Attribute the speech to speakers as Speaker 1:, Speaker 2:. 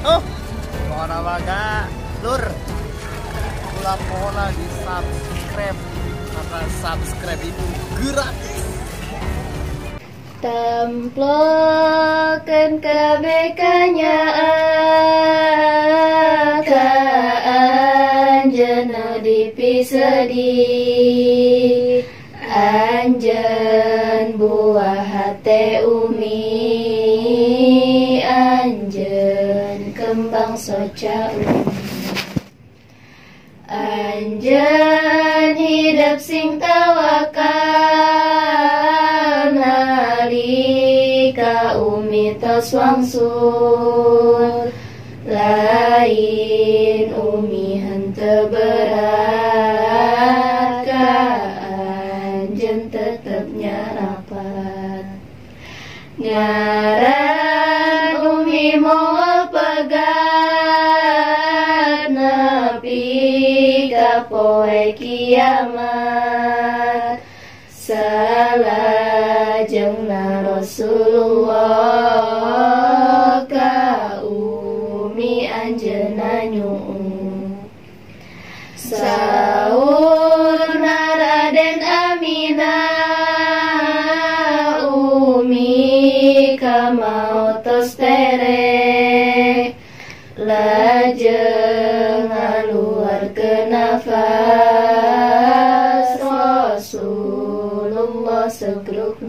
Speaker 1: Oh, mana baga, lur. Kula pola di subscribe karena subscribe itu gratis.
Speaker 2: Templokan kebekanya anjana dipisedi anjen buah hati umi anjen kembang soca umi anjen hidup sing tawakal nalika umi tos wangsul lain umi henteu berat ka anjeun tetep nyarapat ngaran umi moal pegat nepi ka poe kiamat salajengna Rasulullah ka umi anjeunna nyuung saurna Raden Aminah umi ka maotos terek lajeng ngaluarkeun nafas Rasulullah segruk